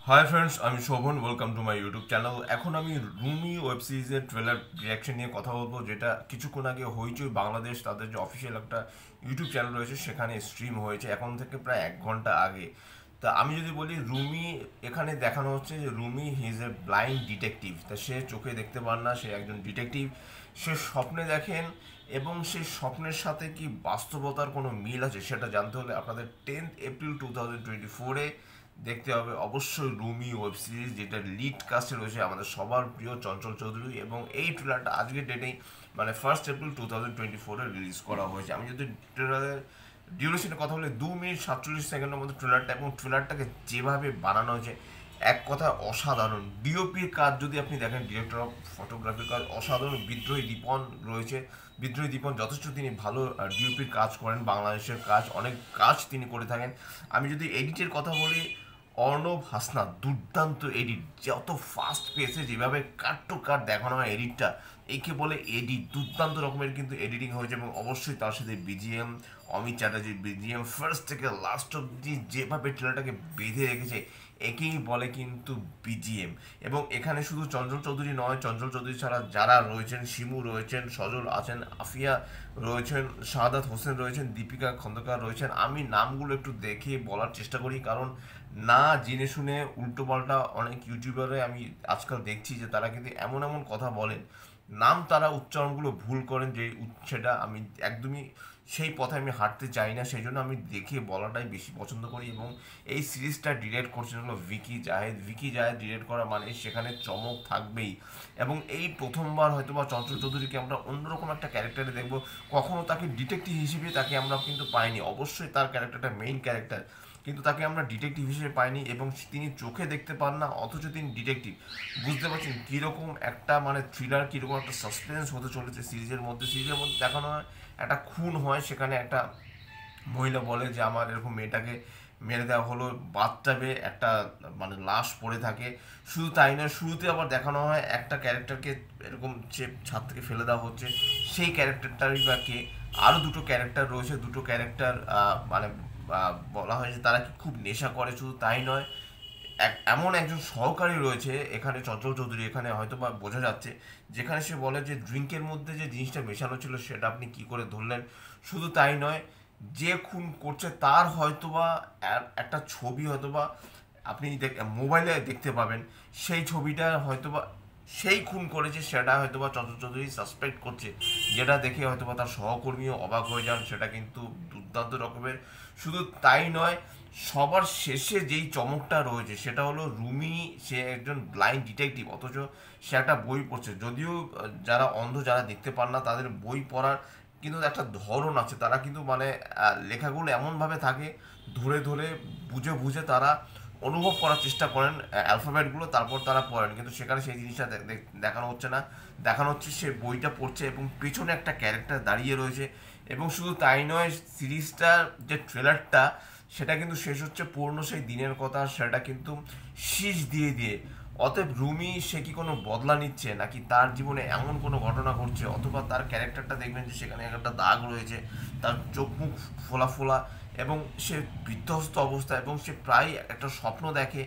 High friends, আমি Shovan. Welcome to my YouTube channel. এখন আমি রুমি ওয়েব সিরিজের ট্রেলার রিয়াকশন নিয়ে কথা বলবো, যেটা কিছুক্ষণ আগে হইচই বাংলাদেশ তাদের যে অফিসিয়াল একটা ইউটিউব চ্যানেল রয়েছে সেখানে স্ট্রিম হয়েছে, এখন থেকে প্রায় 1 ঘন্টা আগে। তা আমি যদি বলি, রুমি এখানে দেখানো হচ্ছে যে Rumi he is a blind detective. তা সে চোখে দেখতে পান না, সে একজন ডিটেকটিভ। সে স্বপ্নে দেখেন, এবং সেই স্বপ্নের সাথে কি বাস্তবতার কোনো মিল আছে সেটা জানতে হলে আপনাদের 10 এপ্রিল 2024-এ দেখতে হবে অবশ্যই রুমি ওয়েব সিরিজ, যেটা লিড কাস্টে রয়েছে আমাদের সবার প্রিয় চঞ্চল চৌধুরী। এবং এই ট্রেলারটা আজকের ডেটেই মানে 1 এপ্রিল 2024-এ রিলিজ করা হয়েছে। আমি যদি ট্রেলারের ডিউরেশনের কথা বলি, 2 মিনিট 47 সেকেন্ডের মধ্যে ট্রেলারটা, এবং ট্রেলারটাকে যেভাবে বানানো হয়েছে এক কথা অসাধারণ। ডিওপির কাজ যদি আপনি দেখেন, ডিরেক্টর অফ ফটোগ্রাফির কাজ অসাধারণ। বিদ্রোহী দীপন রয়েছে, বিদ্রোহী দীপন যথেষ্ট তিনি ভালো ডিওপির কাজ করেন, বাংলাদেশের কাজ অনেক কাজ তিনি করে থাকেন। আমি যদি এডিটের কথা বলি, অর্ণব হাসনাত দুর্দান্ত এডিট, যত ফাস্ট পেসে যেভাবে কাট টু কাট দেখানো হয় এডিটটা, একে বলে এডিট। দুর্দান্ত রকমের কিন্তু এডিটিং হয়েছে, এবং অবশ্যই তার সাথে বিজিএম, অমিত চ্যাটার্জির বিজিএম ফার্স্ট থেকে লাস্ট অব্দি যেভাবে ট্রেলারটাকে বেঁধে রেখেছে, একেই বলে কিন্তু বিজিএম। এবং এখানে শুধু চঞ্চল চৌধুরী নয়, চঞ্চল চৌধুরী ছাড়া যারা রয়েছেন, শিমু রয়েছেন, সজল আছেন, আফিয়া রয়েছেন, শাহাদাত হোসেন রয়েছেন, দীপিকা খন্দকার রয়েছেন। আমি নামগুলো একটু দেখে বলার চেষ্টা করি, কারণ না জেনে শুনে উল্টোপাল্টা অনেক ইউটিউবারে আমি আজকাল দেখছি যে তারা কিন্তু এমন এমন কথা বলেন, নাম তারা উচ্চারণগুলো ভুল করেন, যে সেটা আমি একদমই সেই পথে আমি হাঁটতে চাই না। সেই জন্য আমি দেখে বলাটাই বেশি পছন্দ করি। এবং এই সিরিজটা ডিরেক্ট করছেন হলো ভিকি জাহেদ। ভিকি জাহেদ ডিরেক্ট করা মানে সেখানে চমক থাকবেই। এবং এই প্রথমবার হয়তো বা চঞ্চল চৌধুরীকে আমরা অন্যরকম একটা ক্যারেক্টারে দেখব। কখনো তাকে ডিটেকটিভ হিসেবে তাকে আমরা কিন্তু পাইনি, অবশ্যই তার ক্যারেক্টারটা মেইন ক্যারেক্টার, কিন্তু তাকে আমরা ডিটেকটিভ হিসেবে পাইনি। এবং তিনি চোখে দেখতে পান না, অথচ তিনি ডিটেকটিভ। বুঝতে পারছেন কীরকম একটা মানে থ্রিলার, কীরকম একটা সাসপেন্স হতে চলেছে সিরিজের মধ্যে। সিরিজের মধ্যে দেখানো হয় একটা খুন হয়, সেখানে একটা মহিলা বলে যে আমার এরকম মেয়েটাকে মেরে দেওয়া হলো, বাথটাবে একটা মানে লাশ পড়ে থাকে। শুধু তাই নয়, শুরুতে আবার দেখানো হয় একটা ক্যারেক্টারকে এরকম সে ছাদ থেকে ফেলে দেওয়া হচ্ছে, সেই ক্যারেক্টারটারই বা কে। আরও দুটো ক্যারেক্টার রয়েছে, দুটো ক্যারেক্টার মানে বলা হয় যে তারা কি খুব নেশা করে। শুধু তাই নয়, এমন একজন সহকারী রয়েছে এখানে, চঞ্চল চৌধুরী এখানে হয়তো বা বোঝা যাচ্ছে, যেখানে সে বলে যে ড্রিঙ্কের মধ্যে যে জিনিসটা মেশানো ছিল সেটা আপনি কি করে ধরলেন। শুধু তাই নয়, যে খুন করছে তার হয়তোবা একটা ছবি হয়তোবা আপনি মোবাইলে দেখতে পাবেন, সেই ছবিটা হয়তোবা সেই খুন করেছে সেটা হয়তোবা চঞ্চল চৌধুরী সাসপেক্ট করছে, যেটা দেখে হয়তোবা তার সহকর্মীও অবাক হয়ে যান। সেটা কিন্তু দুর্দান্ত রকমের। শুধু তাই নয়, সবার শেষে যেই চমকটা রয়েছে সেটা হলো রুমি সে একজন ব্লাইন্ড ডিটেকটিভ, অথচ সে একটা বই পড়ছে। যদিও যারা অন্ধ, যারা দেখতে পান না, তাদের বই পড়ার কিন্তু একটা ধরন আছে। তারা কিন্তু মানে লেখাগুলো এমনভাবে থাকে, ধরে ধরে বুঝে বুঝে তারা অনুভব করার চেষ্টা করেন অ্যালফাবেটগুলো, তারপর তারা পড়েন। কিন্তু সেখানে সেই জিনিসটা দেখানো হচ্ছে না, দেখানো হচ্ছে সে বইটা পড়ছে এবং পেছনে একটা ক্যারেক্টার দাঁড়িয়ে রয়েছে। এবং শুধু তাই নয়, সিরিজটার যে ট্রেলারটা সেটা কিন্তু শেষ হচ্ছে পুরনো সেই দিনের কথা, সেটা কিন্তু শীষ দিয়ে দিয়ে। অতএব রুমি সে কি কোনো বদলা নিচ্ছে, নাকি তার জীবনে এমন কোনো ঘটনা ঘটছে, অথবা তার ক্যারেক্টারটা দেখবেন যে সেখানে একটা দাগ রয়েছে, তার চোখ মুখ ফোলা ফোলা, এবং সে বিধ্বস্ত অবস্থা, এবং সে প্রায় একটা স্বপ্ন দেখে।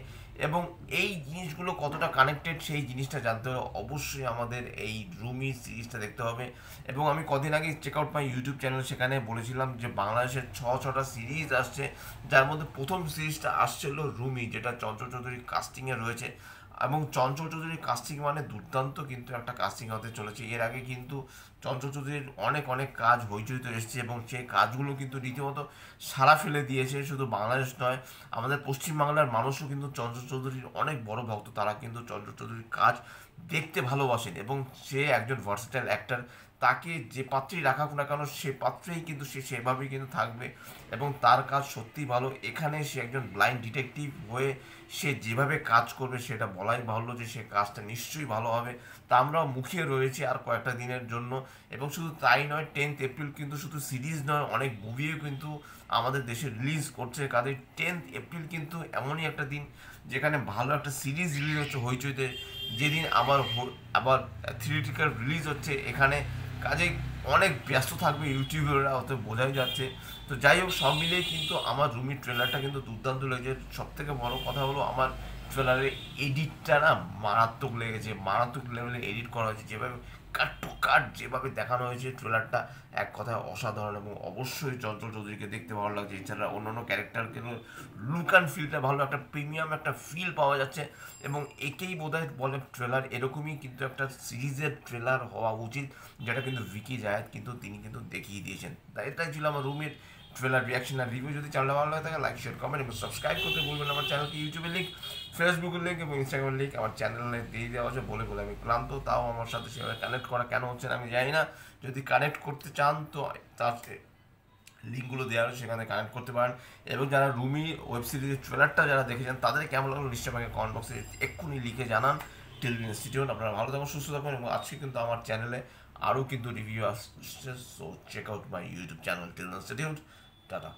এবং এই জিনিসগুলো কতটা কানেক্টেড সেই জিনিসটা জানতে হলে অবশ্যই আমাদের এই রুমি সিরিজটা দেখতে হবে। এবং আমি কদিন আগে check out my YouTube channel, সেখানে বলেছিলাম যে বাংলাদেশের ছটা সিরিজ আসছে, যার মধ্যে প্রথম সিরিজটা আসছিল রুমি, যেটা চঞ্চল চৌধুরীর কাস্টিংয়ে রয়েছে। এবং চঞ্চল চৌধুরীর কাস্টিং মানে দুর্দান্ত কিন্তু একটা কাস্টিং হতে চলেছে। এর আগে কিন্তু চঞ্চল চৌধুরীর অনেক অনেক কাজ হইচইতে এসেছে, এবং সেই কাজগুলো কিন্তু রীতিমতো সাড়া ফেলে দিয়েছে। শুধু বাংলাদেশ নয়, আমাদের পশ্চিমবাংলার মানুষও কিন্তু চঞ্চল চৌধুরীর অনেক বড় ভক্ত। তারা কিন্তু চঞ্চল চৌধুরীর কাজ দেখতে ভালোবাসেন, এবং সে একজন ভার্সেটাইল অ্যাক্টর। তাকে যে পাত্রেই রাখা না কেন, সে পাত্রেই কিন্তু সে সেভাবেই কিন্তু থাকবে, এবং তার কাজ সত্যিই ভালো। এখানে সে একজন ব্লাইন্ড ডিটেকটিভ হয়ে সে যেভাবে কাজ করবে সেটা বলাই বাহুল্য যে সে কাজটা নিশ্চয়ই ভালো হবে। তা আমরা মুখিয়ে রয়েছি আর কয়েকটা দিনের জন্য। এবং শুধু তাই নয়, 10 এপ্রিল কিন্তু শুধু সিরিজ নয়, অনেক মুভিও কিন্তু আমাদের দেশে রিলিজ করছে। কাজে 10 এপ্রিল কিন্তু এমনই একটা দিন যেখানে ভালো একটা সিরিজ রিলিজ হচ্ছে হইচইতে, যেদিন আবার থিয়েট্রিক্যাল রিলিজ হচ্ছে এখানে। কাজেই অনেক ব্যস্ত থাকবে ইউটিউবাররা, অত বোঝাই যাচ্ছে। তো যাই হোক, সব মিলিয়ে কিন্তু আমার রুমির ট্রেলারটা কিন্তু দুর্দান্ত লেগেছে। সব থেকে বড় কথা হলো, আমার ট্রেলারের এডিটটা না মারাত্মক লেগেছে, মারাত্মক লেভেলে এডিট করা হয়েছে, যেভাবে কাট টু কাট যেভাবে দেখানো হয়েছে ট্রেলারটা এক কথায় অসাধারণ। এবং অবশ্যই চঞ্চল চৌধুরীকে দেখতে ভালো লাগছে, এছাড়া অন্যান্য ক্যারেক্টারকে লুক অ্যান্ড ফিলটা ভালো, একটা প্রিমিয়াম একটা ফিল পাওয়া যাচ্ছে। এবং একেই বোধহয় বলে ট্রেলার এরকমই কিন্তু একটা সিরিজের ট্রেলার হওয়া উচিত, যেটা কিন্তু ভিকি জায়েদ কিন্তু তিনি কিন্তু দেখিয়ে দিয়েছেন। তাই এটাই ছিল আমার রুমের ট্রেলার রিয়াকশন আর রিভিউ। যদি চ্যানেলটা ভালো লাগে থাকে লাইক শেয়ার কমেন্ট এবং সাবস্ক্রাইব করতে ভুলবেন না। আমার চ্যানেলকে ইউটিউবের লিঙ্ক, ফেসবুকের লিঙ্ক এবং ইনস্টাগ্রামের লিঙ্ক আমার চ্যানেলে দিয়ে দেওয়া আছে। বলে বলে আমি ক্লান্ত, তাও আমার সাথে সেভাবে কানেক্ট করা কেন হচ্ছে না আমি জানি না। যদি কানেক্ট করতে চান তো তার লিঙ্কগুলো দেওয়া আছে, সেখানে কানেক্ট করতে পারেন। এবং যারা রুমি ওয়েব সিরিজের ট্রেলারটা যারা দেখেছেন তাদের কেমন লাগলো নিশ্চয়ই আমাকে কমেন্ট বক্সে এক্ষুনি লিখে জানান। টিল ইনস্টিটিউট, আপনারা ভালো থাকুন, সুস্থ থাকুন। এবং আজকে কিন্তু আমার চ্যানেলে আরও কিন্তু রিভিউ আসছে, so check out my YouTube channel till institute. Tata.